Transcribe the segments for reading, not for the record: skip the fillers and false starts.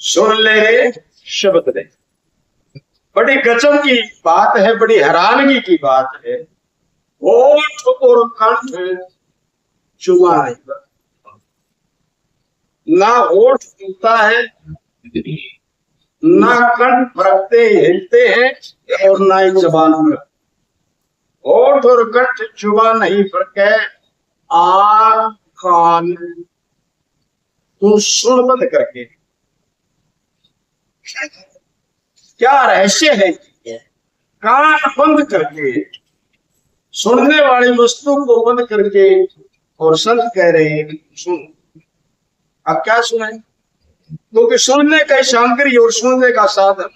सुन ले रे शब्द रे। बड़ी गजब की बात है, बड़ी हैरानगी की बात है। होठ और कंठ चुमा नहीं, ना होठ चुमता है, ना कंठ फरकते हिलते हैं और ना ही जबान पर। होठ और कंठ चुमा नहीं फरके, आँख कान तू सुन बंद करके। क्या रहस्य है? कान बंद करके, सुनने वाली वस्तु को बंद करके, और संत कह रहे हैं सुन। अब क्या सुने? क्योंकि सुनने का सामग्री और सुनने का साधन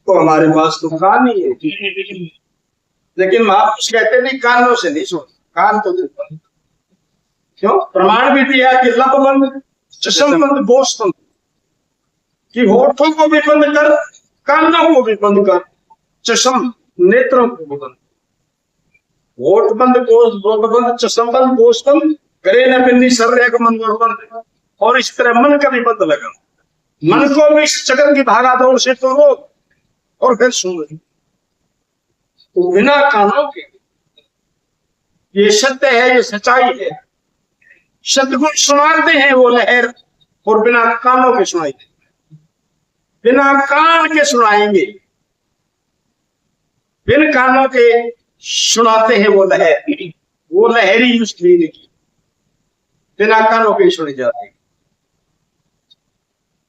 तो हमारे पास तो कान ही है। लेकिन महापुरुष कहते नहीं कानों से नहीं सुन, कान तो बंद। क्यों? प्रमाण भी दिया कि लब बंद, चश्म बंद, गोश बंद, कि होठों को भी बंद कर, कानों को भी बंद कर, चश्म नेत्रों को बंद। होठ बंद, गोश बंद, चश्म बंद, गोश बंद, करे न बिन्नी सर्रे का मन बंद। और इस तरह मन का भी बंद लगा। मन को भी इस जगत की भागा दौड़ से तो रोक और फिर सुन। तो बिना कानों के ये सत्य है, ये सच्चाई है। सदगुण सुनाते हैं वो लहर, और बिना कानों के सुनाई दे, बिना कान के सुनाएंगे, बिन कानों के सुनाते हैं वो लहर। वो लहरी उस लीन की बिना कानों के सुनी जाती।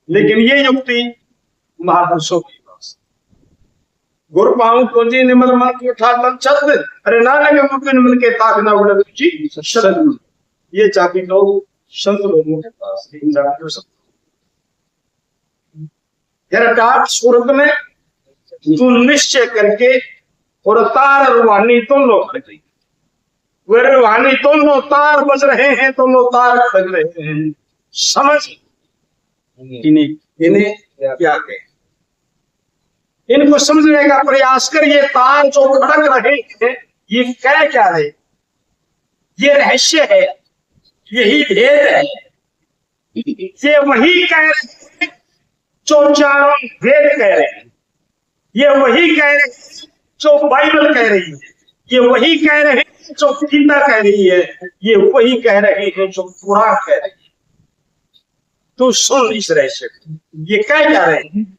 लेकिन ये युक्ति महापुरुषों की पास। गुरु पाऊं कुंजी निमल मन की उठा तन छद, अरे नानक मुझे निमल के ताक ना उड़े रुचि सद। ये चाबी तो संत लोगों के पास, जरा टाट सूरत में तू निश्चय करके, और तार रूहानी दोनों खड़ गई। वे रूहानी दोनों तार बज रहे हैं, दोनों तार खड़ रहे हैं। समझ इन्हें क्या कहे, इनको समझने का प्रयास कर। ये तार जो खड़क रहे हैं, ये कह क्या रहे? ये रहस्य है, यही भेद है। ये वही कह रहे हैं जो चारों वेद कह रहे हैं, ये वही कह रहे हैं जो बाइबल कह रही है, ये वही कह रहे हैं जो गीता कह रही है, ये वही कह रहे हैं जो कुरान कह रही है। तो सुन इस रहस्य को, ये क्या कह रहे हैं?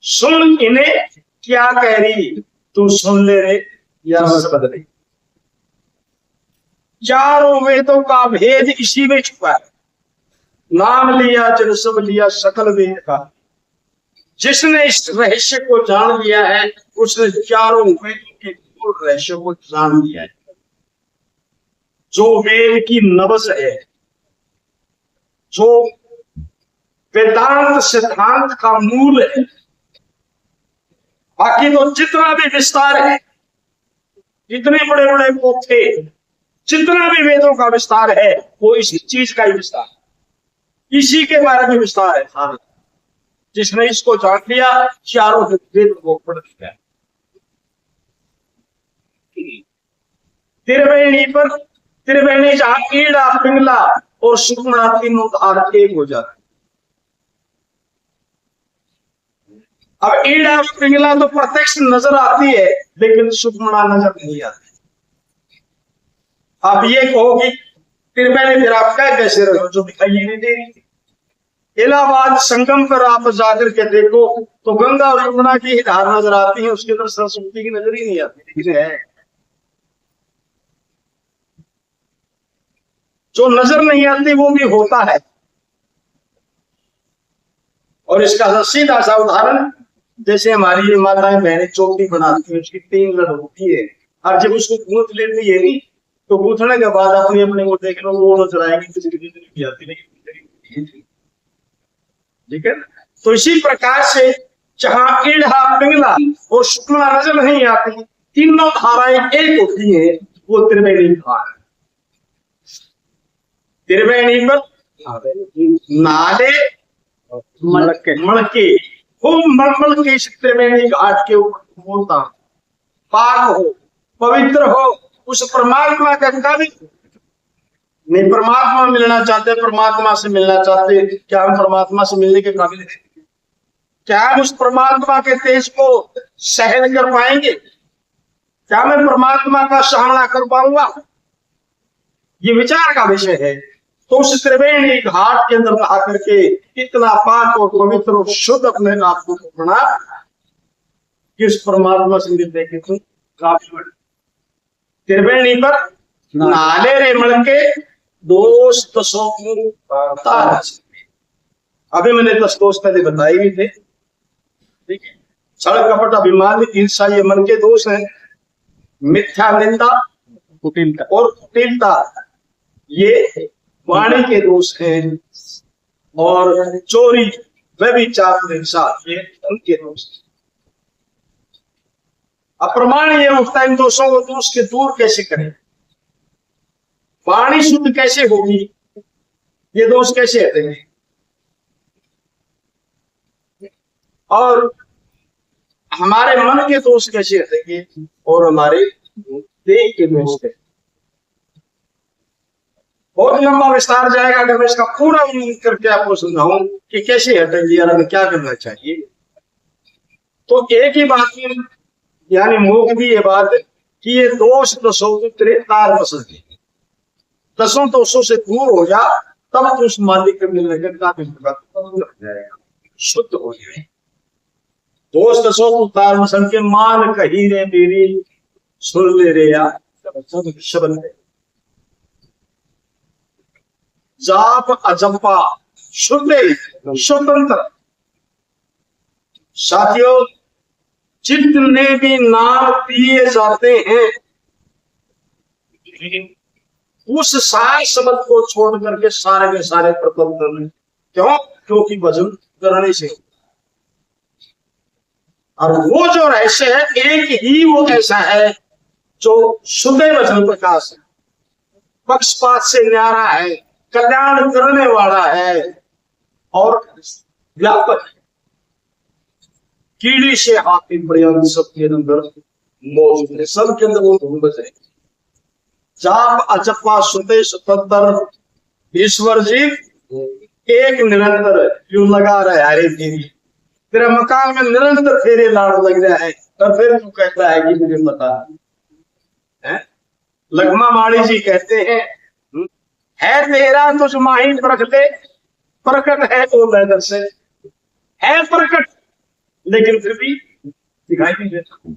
सुन इन्हें क्या कह रही, तू सुन ले रे या बदल रही। चारों वेदों का भेद इसी में छुपा है। नाम लिया जन सब लिया सकल वेद का। जिसने इस रहस्य को जान लिया है, उसने चारों वेदों के मूल रहस्य को जान लिया है। जो वेद की नब्ज है, जो वेदांत सिद्धांत का मूल है। बाकी तो जितना भी विस्तार है, जितने बड़े बड़े पोथे, जितना भी वेदों का विस्तार है, वो इसी चीज का ही विस्तार, इसी के बारे में विस्तार है। जिसने इसको जान लिया, चारों वेद को पढ़ लिया। त्रिवेणी पर, त्रिवेणी जहां ईड़ा पिंगला और सुखना तीनों धार एक हो जाता। अब ईड़ा पिंगला तो प्रत्यक्ष नजर आती है, लेकिन सुखमणा नजर नहीं आती। आप ये कहोगे त्रिवेणी फिर आप क्या कैसे रहो जो दिखाई नहीं दे रही? इलाहाबाद संगम पर आप जाकर के देखो तो गंगा और यमुना की ही धार नजर आती है, उसके अंदर सरस्वती की नजर ही नहीं आती। लेकिन है जो नजर नहीं आती वो भी होता है। और इसका सीधा सा उदाहरण, जैसे हमारी माताएं बहनें चौकी बनाती है, उसकी 3 लड़ होती है, और जब उसको गूंथ लेती है नहीं, तो गूंथने के बाद अपनी अपने को देख लो, वो नजर आएगी, किसी आती नहीं। ठीक है। तो इसी प्रकार से जहां ईड़ा पिंगला और शुक्ला नजर नहीं आती, तीनों धाराएं एक होती है, वो त्रिवेणी धार। त्रिवेणी पर नाले मड़के खूब मलमल के इस त्रिवेणी घाट के ऊपर बोलता, पाक हो, पवित्र हो, उस परमात्मा का कवि नहीं परमात्मा मिलना चाहते, परमात्मा से मिलना चाहते, क्या हम परमात्मा से मिलने के काबिल हैं? क्या हम उस परमात्मा के तेज को सहन कर पाएंगे? क्या मैं परमात्मा का सामना कर पाऊंगा? ये विचार का विषय है। तो उस त्रिवेणी घाट के अंदर नहा करके इतना पाक और पवित्र और शुद्ध अपने आप को बना कि उस परमात्मा से मिलने के तुम काफी त्रिवेणी पर नाले रे मणके दोष दसों तार। अभी मैंने 10 दोष पहले बताए भी थे, ठीक है। छल कपट अभिमान ईर्षा ये मन के दोष हैं। मिथ्या निंदा और कुटिलता ये वाणी के दोष हैं। और चोरी व्यभिचार ये उनके दोष। अप्रमाण ये उठता इन दोषों को दोष के दूर कैसे करें? वाणी शुद्ध कैसे होगी? ये दोष कैसे हटेंगे? और हमारे मन के दोष कैसे हटेंगे? और हमारे देह के दोष कैसे? बहुत लंबा विस्तार जाएगा अगर मैं इसका पूरा करके आपको समझाऊं कि कैसे हटेंगे और हमें क्या करना चाहिए। तो एक ही बात में यानी मोक्ष की ये बात कि ये दोष दसों तार बसते, 10 दोषों से दूर हो जा, तब तो उस मालिक के मिलने के जाएगा, शुद्ध हो जाए। दोष दसों तार बसन के मान कही रे मेरी सुन ले रे या शब्द है। जाप अजंपा शुद्ध स्वतंत्र। साथियों, जितने भी नाम दिए जाते हैं उस सारे शब्द को छोड़ करके सारे के सारे प्रबंधन। क्यों? क्योंकि भजन करने से। और वो जो रहस्य है एक ही वो ऐसा है जो शुद्ध वचन प्रकाश है, पक्षपात से न्यारा है, कल्याण करने वाला है और व्यापक है। कीड़ी से हाथी पर्यंत सबके अंदर मौजूद है, सबके अंदर वो गुंबज है। जाप अजपा सुते स्वतंत्र ईश्वर जी एक निरंतर क्यों लगा रहा है? अरे तेरे मकान में निरंतर फेरे लाड़ लग रहा है और फिर तू कहता है कि मुझे पता है। लगमा माड़ी जी कहते हैं है तेरा तुझ माही परख ले, प्रकट है तो नजर से है प्रकट, लेकिन फिर भी दिखाई नहीं देता।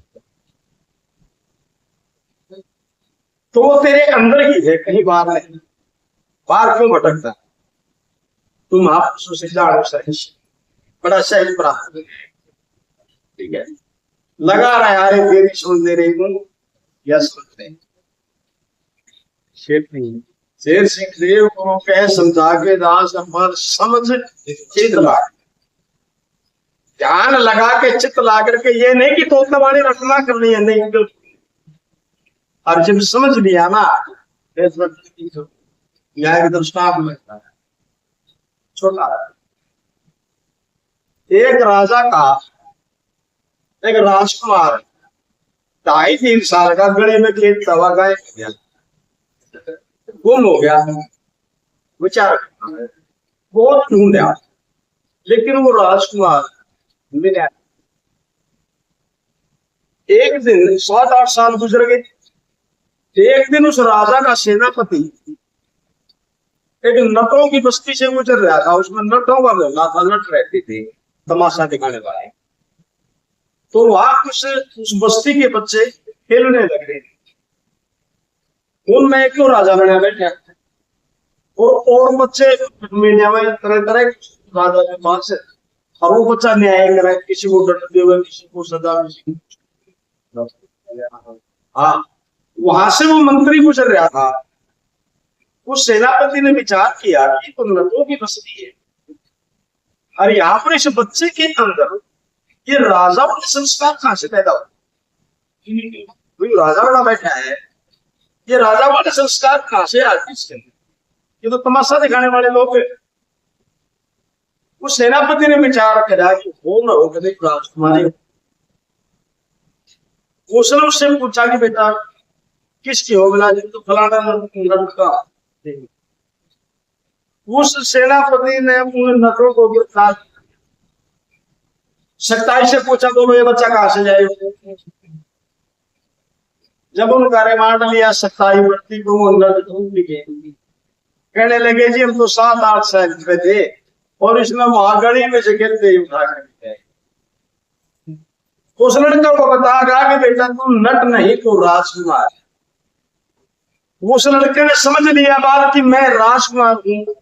तो वो तेरे अंदर ही है, कहीं बाहर नहीं। बाहर क्यों भटकता? तुम आप से जानो सही, बड़ा सहज प्राप्त, ठीक है। लगा रहा है यारे तेरी सुन दे रही हूं या सुनते शेर नहीं। शेर सिंह देव को कह समझा के दास अमर समझ चित लगा, ध्यान लगा के चित्त ला करके, ये नहीं कि तो वाली रचना करनी है, नहीं तो और जब समझ लिया ना न्याय दृष्टांत मिलता है। छोटा एक राजा का एक राजकुमार 2.5-3 साल का गले में खेत दवा गाय गुम हो गया। विचार बहुत ढूंढा लेकिन वो राजकुमार मिला। एक दिन 7-8 साल गुजर गए। एक दिन उस राजा का सेनापति एक नटों की बस्ती से गुजर रहा था। उसमें नटों का मेला था, नट रहती थी तमाशा दिखाने वाले। तो वहां कुछ उस बस्ती के बच्चे खेलने लगे। उनमें एक क्यों राजा बना बैठा और बच्चे मीडिया में तरह तरह राजा के पास से, और वो बच्चा न्याय करे, किसी को डरते हुए, किसी को सजा, किसी को। हाँ, वहां से वो मंत्री गुजर रहा था। उस सेनापति ने विचार किया कि तो नटों की बस्ती है और यहाँ पर इस बच्चे के अंदर ये राजा वाले संस्कार कहां से पैदा हो? राजा वाला बैठा है, ये राजा वाले संस्कार कहां से आते? ये तो तमाशा दिखाने वाले लोग हैं। उस सेनापति ने विचार करा कि हो न हो कभी राजकुमारी। उसने उससे पूछा कि बेटा किसकी हो? बोला तो फलाना लड़का। उस सेनापति ने उन नटों को गिरफ्तार, सख्ताई से पूछा, बोलो ये बच्चा कहां से जाए। जब उनका रिमांड लिया सख्ताई वर्ती को, वो नट ढूंढ लिए, कहने लगे जी हम तो 7-8 साल पे थे और इसमें महागढ़ी में से गिरते ही उठा कर, उस लड़के को बताया कि बेटा तू नट नहीं तू राजकुमार। उस लड़के ने समझ लिया बात कि मैं राजकुमार हूं,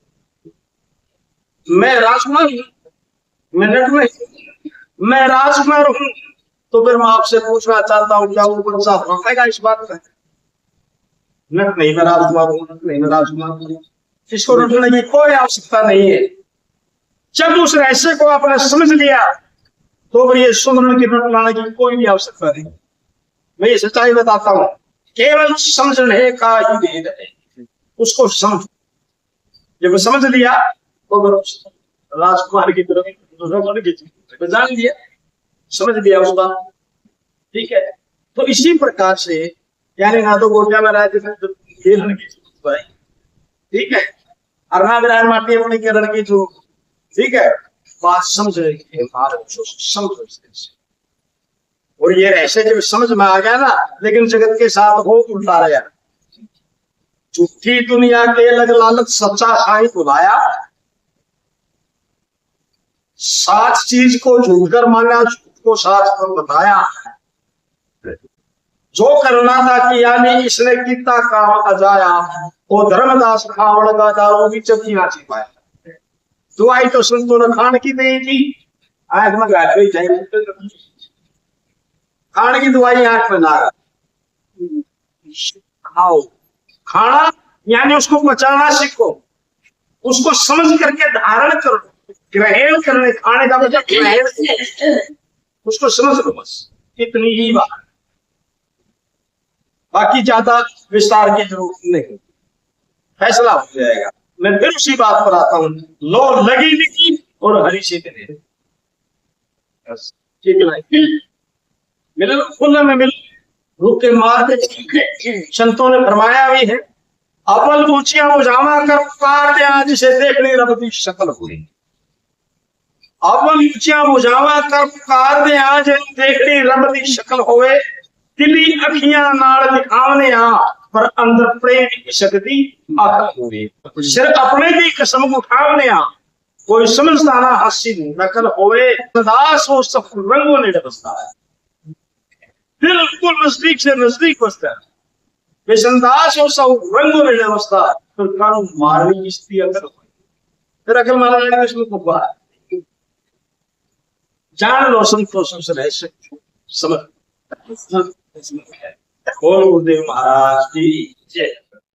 मैं राजकुमार हूं, मैं नट नहीं, मैं राजकुमार हूं। तो फिर मैं आपसे पूछना चाहता हूं, क्या वो बच्चा रोकेगा इस बात पर? नट नहीं मैं राजकुमार हूं, नट नहीं मैं राजकुमार हूं, इसको रोकने की कोई आवश्यकता नहीं है। जब उस रहस्य को आपने समझ लिया तो फिर ये सुमरण की नट लाने की कोई भी आवश्यकता नहीं। मैं ये सच्चाई बताता हूं, केवल समझने का ही भेद है, उसको समझ, जब समझ लिया तो फिर राजकुमार की तरफ जान लिया, समझ लिया उस बात, ठीक है। तो इसी प्रकार से यानी ना तो गोटिया में रहते थे खेलन की, ठीक है, और ना विरायण माटी अपने किरण की जो, ठीक है, बात समझ समझ। और ये ऐसे जब समझ में आ गया ना, लेकिन जगत के साथ हो उल्टा रहा, झूठी दुनिया के लग लालच सच्चा साई बुलाया, साच चीज को झूठ कर माना, झूठ को साच पर बताया, जो करना था किया नहीं इसने कितना काम अजाया, वो धर्मदास खावड़ का दारू की चपिया छिपाया। दुआई तो संतो ने खान की दी थी, आंख में गाड़ गई चाहिए, खाने की दवाई आंख में ना खाओ, खाना यानी उसको बचाना सीखो, उसको समझ करके धारण करो, ग्रहण करने, खाने का मतलब ग्रहण, उसको समझ लो, बस इतनी ही बात, बाकी ज्यादा विस्तार की जरूरत नहीं, फैसला हो जाएगा। मैं फिर उसी बात पर आता हूं, लो लगी लिखी और हरी से मिले खुले में मिल रुक के मार के, संतों ने फरमाया भी है, अव्वल ऊंचियां मुझामा कर पुकारते आज से देखने रब की शक्ल हुई, अव्वल ऊंचियां मुझामा कर पुकारते आज देखने रब की शक्ल होवे, दिली अखियां नाल दिखावने आ पर अंदर प्रेम की शक्ति अकल हुई, सिर्फ अपने की कसम उठावने आ कोई समझता ना हसी नकल होवे, दास हो सब रंगों ने बसता है, बिल्कुल नजदीक से नजदीक बसता है, बेसंदाज हो सब रंगों में बसता, फिर कानून मारने की स्थिति अकल, फिर अकल मारा जाएगा इसमें कुब्बा जान लो संतोष से रह सकते समझ। बोल गुरुदेव महाराज की जय।